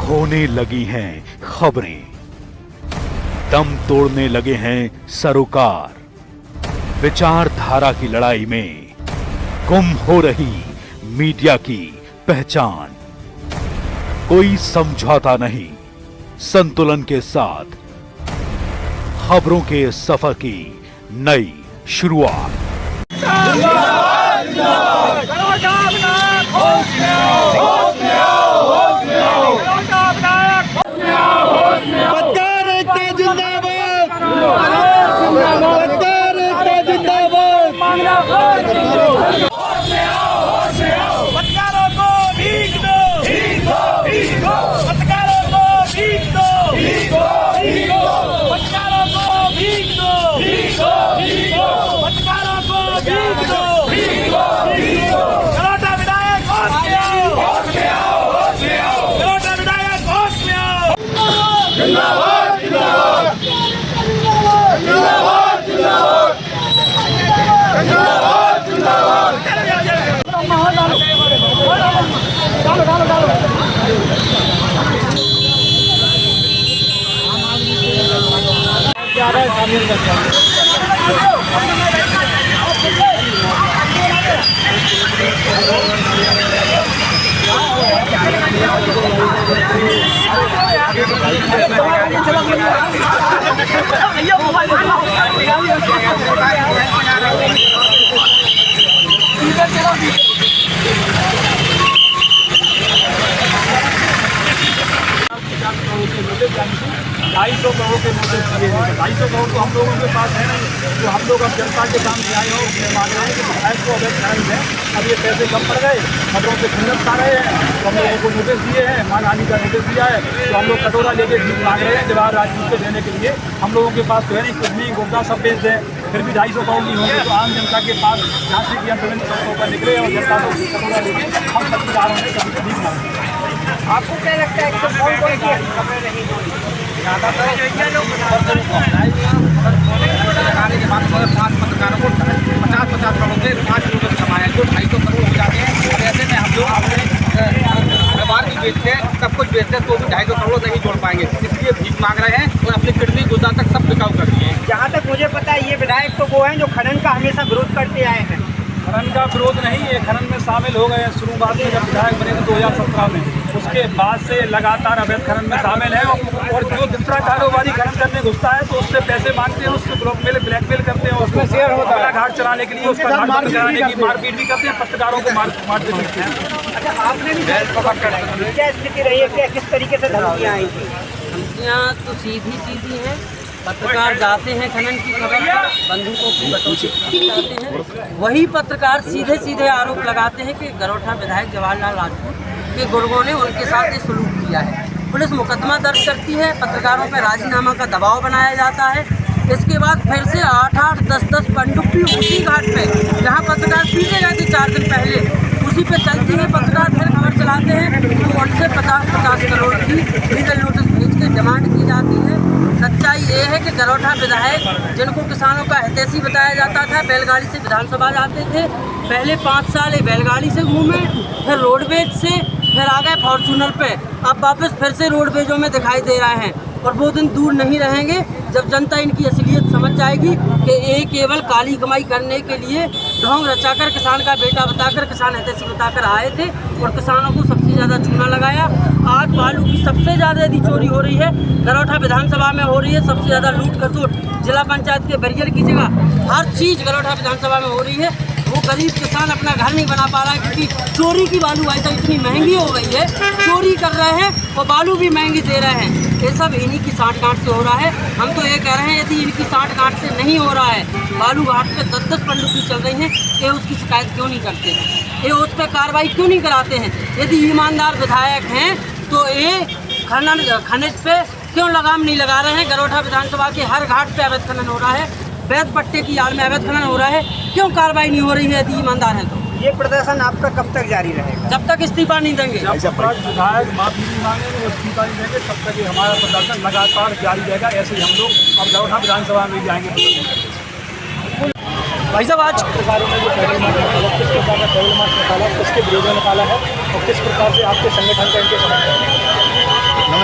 होने लगी हैं खबरें, दम तोड़ने लगे हैं सरोकार। विचारधारा की लड़ाई में गुम हो रही मीडिया की पहचान। कोई समझौता नहीं, संतुलन के साथ खबरों के सफर की नई शुरुआत। ₹250 करोड़ के नोटिस दिए हैं। 250 करोड़ तो हम लोगों के पास है नहीं, तो हम लोग अब जनता के काम से आए हो मान रहे हैं कि विधायक को अवैध खनन है, अब ये पैसे कम पड़ गए, खबरों से खनन खा रहे हैं, तो हम लोगों को नोटिस दिए हैं, मानहानि का नोटिस दिया है, तो हम लोग कटोरा लेके भीख मांग रहे हैं जवाहर राजपूत को देने के लिए। हम लोगों के पास तो है नहीं, कुछ नहीं, गुर्दा सब बेच दें, फिर भी 250 करोड़ नहीं होंगे, तो आम जनता के पास झांसी की हम विभिन्न सड़कों पर निकले और जनता को कटोरा लेके हम पत्रकारों ने कभी भीख मांगे। आपको क्या लगता है खबरें नहीं होगी? ज़्यादातर लोग लगाने के बाद 5 पत्रकारों को 50-50 करोड़ से 5 करोड़ कमाए, जो 250 करोड़ हो जाते हैं। और ऐसे में हम लोग अपने व्यापार भी बेचते हैं, सब कुछ बेचते हैं, तो भी 250 करोड़ नहीं जोड़ पाएंगे, इसलिए भीख मांग रहे हैं और अपनी किडनी गुर्दा तक सब बिकाऊ कर दिए। जहाँ तक मुझे पता है, ये विधायक तो वो हैं जो खनन का हमेशा विरोध करते आए हैं। खनन का विरोध नहीं, ये खनन में शामिल हो गए शुरुआत में जब विधायक बने थे 2017 में, उसके बाद से लगातार अवैध खनन में शामिल है। और जो दूसरा कारोबारी खनन करने घुसता है तो उससे पैसे मांगते हैं, उससे ब्लैकमेल करते हैं, उसमें शेयर होता है घाट चलाने के लिए, उसका घाट बंद कराने की मारपीट भी करते हैं, पत्रकारों को मारते भी हैं। अच्छा, आपने भी क्या स्थिति रही है, क्या किस तरीके से धमकियाँ आई थी? धमकियाँ तो सीधी हैं। पत्रकार जाते हैं खनन की खबर पर, बंदूकों की कटौती करते हैं, वही पत्रकार सीधे आरोप लगाते हैं कि गरोठा विधायक जवाहरलाल राजपूत के गुर्गों ने उनके साथ ये सलूक किया है। पुलिस मुकदमा दर्ज करती है, पत्रकारों पर राजीनामा का दबाव बनाया जाता है। इसके बाद फिर से 8-8, 10-10 पनडुब्बी उसी घाट पे जहाँ पत्रकार पीटे गए थे 4 दिन पहले, उसी पे चलती है पत्रकार फिर खबर चलाते हैं, तो उनसे 50-50 करोड़ की लीगल नोटिस भेज के डिमांड की जाती है। सच्चाई ये है कि गरोठा विधायक, जिनको किसानों का हितैषी बताया जाता था, बैलगाड़ी से विधानसभा जाते थे, पहले 5 साल बैलगाड़ी से घूमे, फिर रोडवेज से, फिर आ गए फॉर्चूनर पे, अब वापस फिर से रोडवेजों में दिखाई दे रहे हैं। और वो दिन दूर नहीं रहेंगे जब जनता इनकी असलियत समझ जाएगी कि ये केवल काली कमाई करने के लिए ढोंग रचाकर किसान का बेटा बताकर, किसान हितैषी बताकर आए थे और किसानों को सबसे ज़्यादा चूना लगाया। आज बालू की सबसे ज़्यादा यदि चोरी हो रही है गरोठा विधानसभा में हो रही है, सबसे ज़्यादा लूट खसोट जिला पंचायत के बैरियर की जगह हर चीज़ गरोठा विधानसभा में हो रही है। वो गरीब किसान अपना घर नहीं बना पा रहा है क्योंकि चोरी की बालू ऐसा इतनी महंगी हो गई है, चोरी कर रहे हैं और बालू भी महंगी दे रहे हैं। ये सब इन्हीं की साँठ-गाँठ से हो रहा है। हम तो ये कह रहे हैं यदि इनकी साँठ-गाँठ से नहीं हो रहा है, बालू घाट पे 10-10 पनडुब्बी चल रही हैं, ये उसकी शिकायत क्यों नहीं करते हैं, ये उस पर कार्रवाई क्यों नहीं कराते हैं? यदि ईमानदार विधायक हैं तो ये खनिज पे क्यों लगाम नहीं लगा रहे हैं? गरोठा विधानसभा के हर घाट पे अवैध खनन हो रहा है, वैध पट्टे की आड़ में अवैध खनन हो रहा है, क्यों कार्रवाई नहीं हो रही है यदि ईमानदार है तो? ये प्रदर्शन आपका कब तक जारी रहेगा? जब तक इस्तीफा नहीं देंगे। जब तक विधायक माफी नहीं मांगेंगे, इस्तीफा नहीं देंगे, तब तक हमारा प्रदर्शन लगातार जारी रहेगा। ऐसे ही हम लोग अब गरोठा विधानसभा में जाएंगे। भाई साहब, आज सरकारों ने जो पैदल मार्च निकाला, किस प्रकार का पैदल मार्च निकाला, किसके विरोध में निकाला है और किस प्रकार से आपके संगठन का इनके समर्थन है?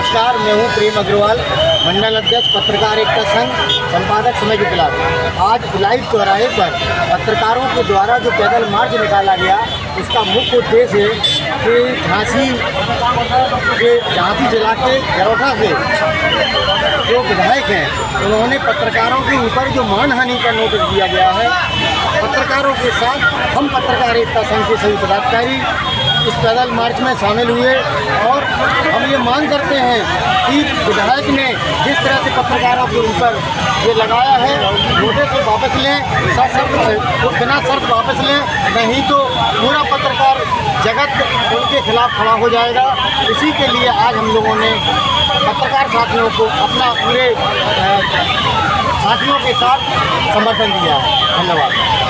नमस्कार, मैं हूँ प्रेम अग्रवाल, मंडल अध्यक्ष पत्रकार एकता संघ, संपादक समय के खिलाफ। आज भिलाई चौराहे पर पत्रकारों के द्वारा जो पैदल मार्च निकाला गया, उसका मुख्य उद्देश्य है कि झांसी जिला के गरोठा से जो विधायक हैं उन्होंने पत्रकारों के ऊपर जो मानहानि का नोटिस दिया गया है, पत्रकारों के साथ हम पत्रकार एकता संघ के सभी पदाधिकारी इस पैदल मार्च में शामिल हुए और हम ये मांग करते हैं कि विधायक ने जिस तरह से पत्रकारों के ऊपर ये लगाया है, नोटिस को वापस लें, बिना शर्त वापस लें, नहीं तो पूरा पत्रकार जगत उनके खिलाफ खड़ा हो जाएगा। इसी के लिए आज हम लोगों ने पत्रकार साथियों को अपना पूरे साथियों के साथ समर्थन दिया है। धन्यवाद।